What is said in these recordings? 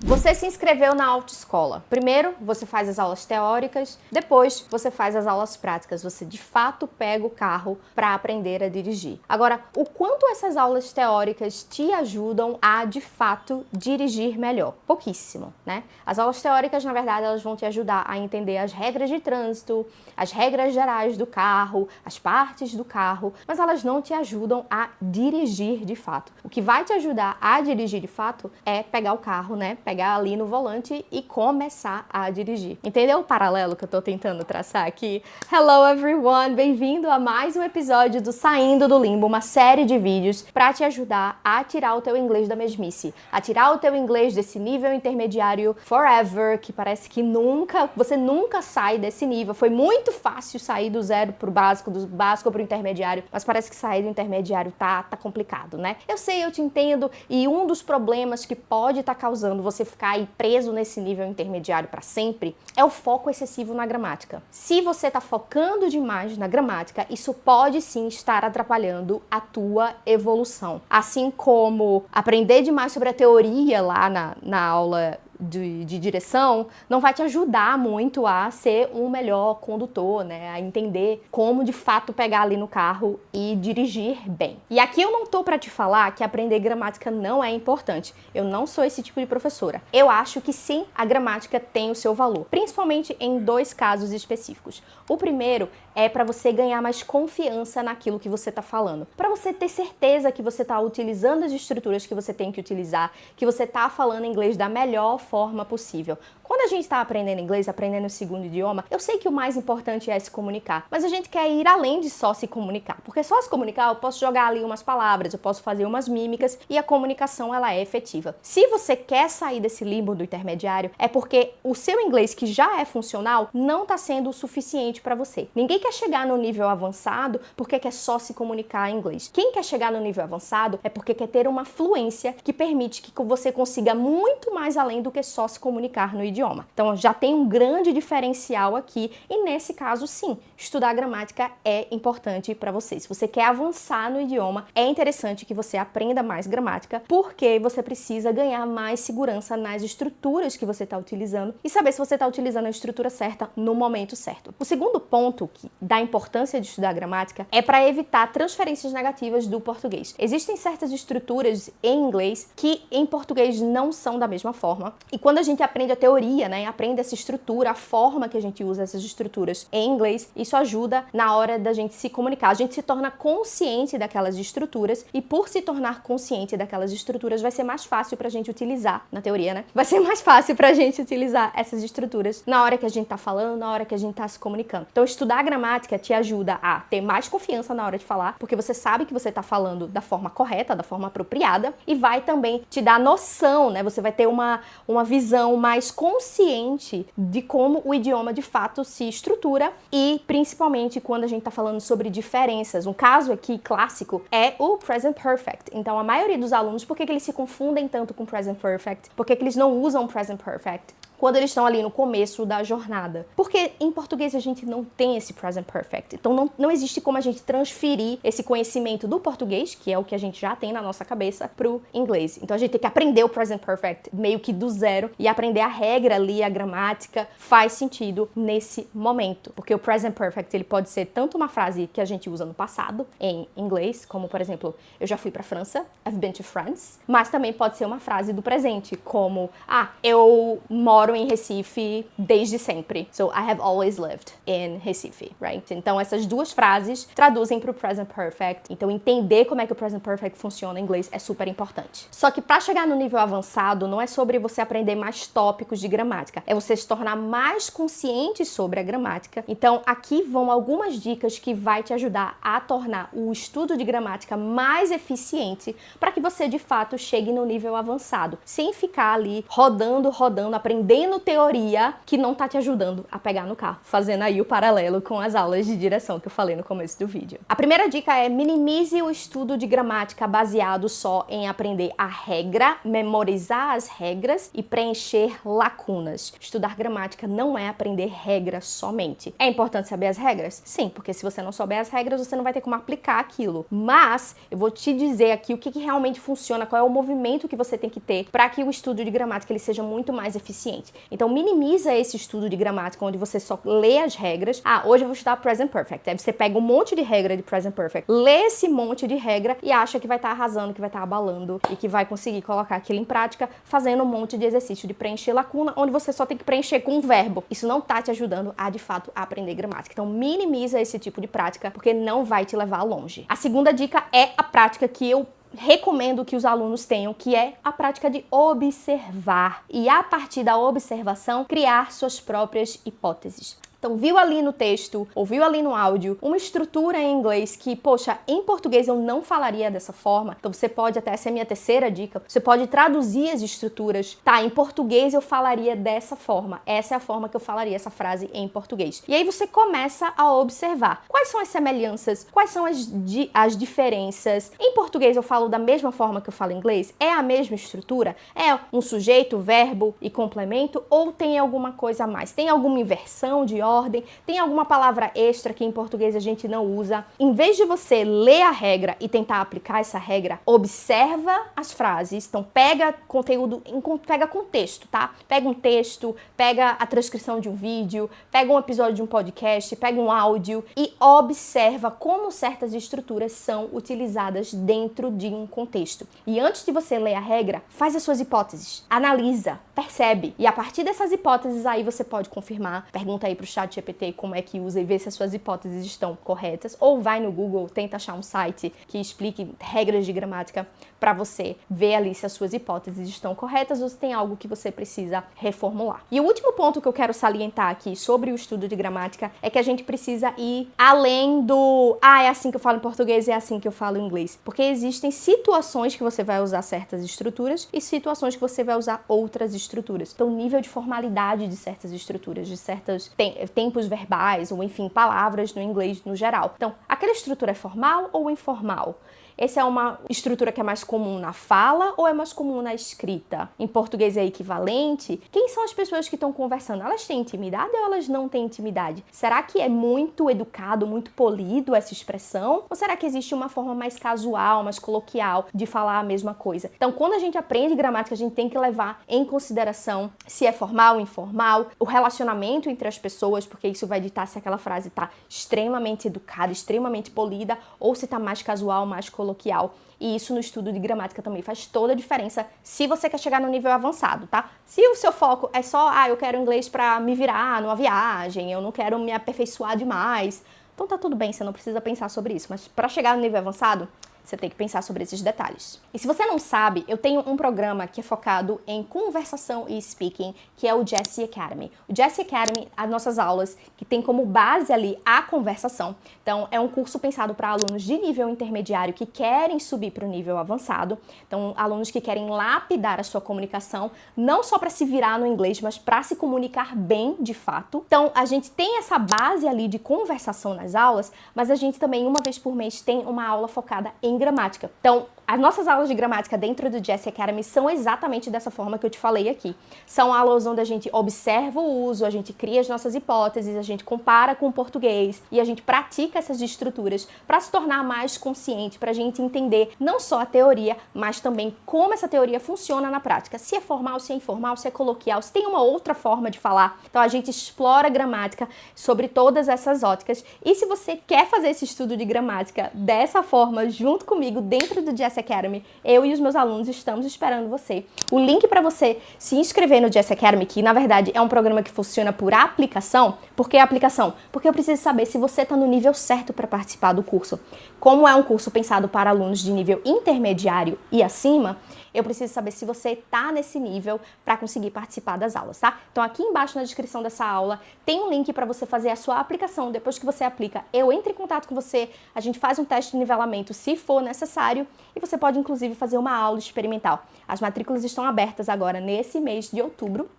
Você se inscreveu na autoescola. Primeiro, você faz as aulas teóricas, depois você faz as aulas práticas. Você, de fato, pega o carro para aprender a dirigir. Agora, o quanto essas aulas teóricas te ajudam a, de fato, dirigir melhor? Pouquíssimo, né? As aulas teóricas, na verdade, elas vão te ajudar a entender as regras de trânsito, as regras gerais do carro, as partes do carro, mas elas não te ajudam a dirigir de fato. O que vai te ajudar a dirigir de fato é pegar o carro, né? Pegar ali no volante e começar a dirigir. Entendeu o paralelo que eu tô tentando traçar aqui? Hello everyone, bem-vindo a mais um episódio do Saindo do Limbo, uma série de vídeos para te ajudar a tirar o teu inglês da mesmice, a tirar o teu inglês desse nível intermediário forever, que parece que você nunca sai desse nível. Foi muito fácil sair do zero pro básico, do básico pro intermediário, mas parece que sair do intermediário tá complicado, né? Eu sei, eu te entendo, e um dos problemas que pode estar causando você ficar aí preso nesse nível intermediário para sempre é o foco excessivo na gramática. Se você está focando demais na gramática, isso pode sim estar atrapalhando a tua evolução. Assim como aprender demais sobre a teoria lá na aula de direção não vai te ajudar muito a ser um melhor condutor, né? A entender como de fato pegar ali no carro e dirigir bem. E aqui eu não tô para te falar que aprender gramática não é importante. Eu não sou esse tipo de professora. Eu acho que sim, a gramática tem o seu valor, principalmente em dois casos específicos. O primeiro é para você ganhar mais confiança naquilo que você está falando, para você ter certeza que você está utilizando as estruturas que você tem que utilizar, que você está falando inglês da melhor forma possível. Quando a gente está aprendendo inglês, aprendendo o segundo idioma, eu sei que o mais importante é se comunicar, mas a gente quer ir além de só se comunicar, porque só se comunicar eu posso jogar ali umas palavras, eu posso fazer umas mímicas e a comunicação ela é efetiva. Se você quer sair desse limbo do intermediário, é porque o seu inglês que já é funcional não está sendo o suficiente para você. Ninguém quer chegar no nível avançado porque quer só se comunicar em inglês. Quem quer chegar no nível avançado é porque quer ter uma fluência que permite que você consiga muito mais além do que só se comunicar no idioma. Então já tem um grande diferencial aqui e nesse caso sim, estudar gramática é importante para você. Se você quer avançar no idioma, é interessante que você aprenda mais gramática porque você precisa ganhar mais segurança nas estruturas que você está utilizando e saber se você está utilizando a estrutura certa no momento certo. O segundo ponto da importância de estudar gramática é para evitar transferências negativas do português. Existem certas estruturas em inglês que em português não são da mesma forma e quando a gente aprende a teoria, né, aprende essa estrutura, a forma que a gente usa essas estruturas em inglês, isso ajuda na hora da gente se comunicar. A gente se torna consciente daquelas estruturas e por se tornar consciente daquelas estruturas vai ser mais fácil pra gente utilizar, na teoria, né? Vai ser mais fácil pra gente utilizar essas estruturas na hora que a gente tá falando, na hora que a gente tá se comunicando. Então estudar gramática te ajuda a ter mais confiança na hora de falar, porque você sabe que você tá falando da forma correta, da forma apropriada e vai também te dar noção, né? Você vai ter uma visão mais consciente de como o idioma de fato se estrutura e principalmente quando a gente tá falando sobre diferenças. Um caso aqui clássico é o present perfect. Então a maioria dos alunos, por que eles se confundem tanto com present perfect? Por que eles não usam present perfect quando eles estão ali no começo da jornada? Porque em português a gente não tem esse present perfect. Então não existe como a gente transferir esse conhecimento do português, que é o que a gente já tem na nossa cabeça, pro inglês. Então a gente tem que aprender o present perfect meio que do zero e aprender a regra ali, a gramática, faz sentido nesse momento. Porque o present perfect, ele pode ser tanto uma frase que a gente usa no passado, em inglês, como por exemplo, eu já fui pra França, I've been to France, mas também pode ser uma frase do presente, como, eu moro em Recife desde sempre. So, I have always lived in Recife, right? Então, essas duas frases traduzem para o present perfect. Então, entender como é que o present perfect funciona em inglês é super importante. Só que para chegar no nível avançado, não é sobre você aprender mais tópicos de gramática. É você se tornar mais consciente sobre a gramática. Então, aqui vão algumas dicas que vai te ajudar a tornar o estudo de gramática mais eficiente para que você, de fato, chegue no nível avançado, sem ficar ali rodando, aprendendo lendo teoria que não tá te ajudando a pegar no carro, fazendo aí o paralelo com as aulas de direção que eu falei no começo do vídeo. A primeira dica é minimize o estudo de gramática baseado só em aprender a regra, memorizar as regras e preencher lacunas. Estudar gramática não é aprender regra somente. É importante saber as regras? Sim, porque se você não souber as regras, você não vai ter como aplicar aquilo. Mas eu vou te dizer aqui o que realmente funciona, qual é o movimento que você tem que ter para que o estudo de gramática ele seja muito mais eficiente. Então minimiza esse estudo de gramática onde você só lê as regras. Hoje eu vou estudar present perfect. Aí você pega um monte de regra de present perfect, lê esse monte de regra e acha que vai estar arrasando, que vai estar abalando e que vai conseguir colocar aquilo em prática fazendo um monte de exercício de preencher lacuna, onde você só tem que preencher com um verbo. Isso não tá te ajudando a, de fato, aprender gramática. Então minimiza esse tipo de prática porque não vai te levar longe. A segunda dica é a prática que eu recomendo que os alunos tenham, que é a prática de observar e, a partir da observação, criar suas próprias hipóteses. Então, viu ali no texto, ouviu ali no áudio, uma estrutura em inglês que, poxa, em português eu não falaria dessa forma. Então, você pode, até essa é a minha terceira dica, você pode traduzir as estruturas. Tá, em português eu falaria dessa forma. Essa é a forma que eu falaria essa frase em português. E aí você começa a observar quais são as semelhanças, quais são as diferenças. Em português eu falo da mesma forma que eu falo em inglês? É a mesma estrutura? É um sujeito, verbo e complemento? Ou tem alguma coisa a mais? Tem alguma inversão de ordem? Tem alguma palavra extra que em português a gente não usa? Em vez de você ler a regra e tentar aplicar essa regra, observa as frases. Então pega conteúdo, pega contexto, tá? Pega um texto, pega a transcrição de um vídeo, pega um episódio de um podcast, pega um áudio e observa como certas estruturas são utilizadas dentro de um contexto. E antes de você ler a regra, faz as suas hipóteses, analisa, percebe. E a partir dessas hipóteses aí você pode confirmar, pergunta aí pro ChatGPT como é que usa e vê se as suas hipóteses estão corretas, ou vai no Google, tenta achar um site que explique regras de gramática para você ver ali se as suas hipóteses estão corretas ou se tem algo que você precisa reformular. E o último ponto que eu quero salientar aqui sobre o estudo de gramática é que a gente precisa ir além do é assim que eu falo em português, é assim que eu falo em inglês. Porque existem situações que você vai usar certas estruturas e situações que você vai usar outras estruturas. Então, o nível de formalidade de certas estruturas, de certos tempos verbais ou, enfim, palavras no inglês no geral. Então, aquela estrutura é formal ou informal? Essa é uma estrutura que é mais comum na fala ou é mais comum na escrita? Em português é equivalente? Quem são as pessoas que estão conversando? Elas têm intimidade ou elas não têm intimidade? Será que é muito educado, muito polido essa expressão? Ou será que existe uma forma mais casual, mais coloquial de falar a mesma coisa? Então, quando a gente aprende gramática, a gente tem que levar em consideração se é formal ou informal, o relacionamento entre as pessoas, porque isso vai ditar se aquela frase está extremamente educada, extremamente polida, ou se está mais casual, mais coloquial. E isso no estudo de gramática também faz toda a diferença se você quer chegar no nível avançado, tá? Se o seu foco é só, eu quero inglês pra me virar numa viagem, eu não quero me aperfeiçoar demais, então tá tudo bem, você não precisa pensar sobre isso. Mas para chegar no nível avançado, você tem que pensar sobre esses detalhes. E se você não sabe, eu tenho um programa que é focado em conversação e speaking, que é o Jessie Academy. O Jessie Academy, as nossas aulas, que tem como base ali a conversação. Então, é um curso pensado para alunos de nível intermediário que querem subir para o nível avançado. Então, alunos que querem lapidar a sua comunicação, não só para se virar no inglês, mas para se comunicar bem de fato. Então, a gente tem essa base ali de conversação nas aulas, mas a gente também, uma vez por mês, tem uma aula focada em gramática. Então, as nossas aulas de gramática dentro do Jessie Academy são exatamente dessa forma que eu te falei aqui. São aulas onde a gente observa o uso, a gente cria as nossas hipóteses, a gente compara com o português e a gente pratica essas estruturas para se tornar mais consciente, para a gente entender não só a teoria, mas também como essa teoria funciona na prática. Se é formal, se é informal, se é coloquial, se tem uma outra forma de falar. Então, a gente explora a gramática sobre todas essas óticas. E se você quer fazer esse estudo de gramática dessa forma, junto comigo dentro do Jessie Academy, eu e os meus alunos estamos esperando você. O link para você se inscrever no Jessie Academy, que na verdade é um programa que funciona por aplicação. Por que aplicação? Porque eu preciso saber se você está no nível certo para participar do curso. Como é um curso pensado para alunos de nível intermediário e acima, eu preciso saber se você está nesse nível para conseguir participar das aulas, tá? Então aqui embaixo na descrição dessa aula tem um link para você fazer a sua aplicação. Depois que você aplica, eu entro em contato com você, a gente faz um teste de nivelamento se for necessário e você pode inclusive fazer uma aula experimental. As matrículas estão abertas agora nesse mês de outubro,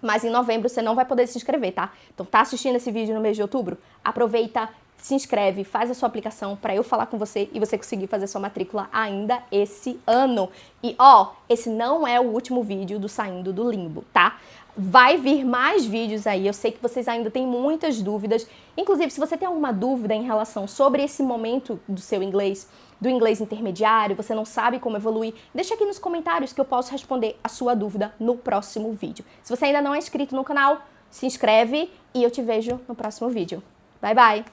mas em novembro você não vai poder se inscrever, tá? Então tá assistindo esse vídeo no mês de outubro? Aproveita, se inscreve, faz a sua aplicação para eu falar com você e você conseguir fazer sua matrícula ainda esse ano. E ó, esse não é o último vídeo do Saindo do Limbo, tá? Vai vir mais vídeos aí, eu sei que vocês ainda têm muitas dúvidas. Inclusive, se você tem alguma dúvida em relação sobre esse momento do seu inglês, do inglês intermediário, você não sabe como evoluir, deixa aqui nos comentários que eu posso responder a sua dúvida no próximo vídeo. Se você ainda não é inscrito no canal, se inscreve e eu te vejo no próximo vídeo. Bye, bye!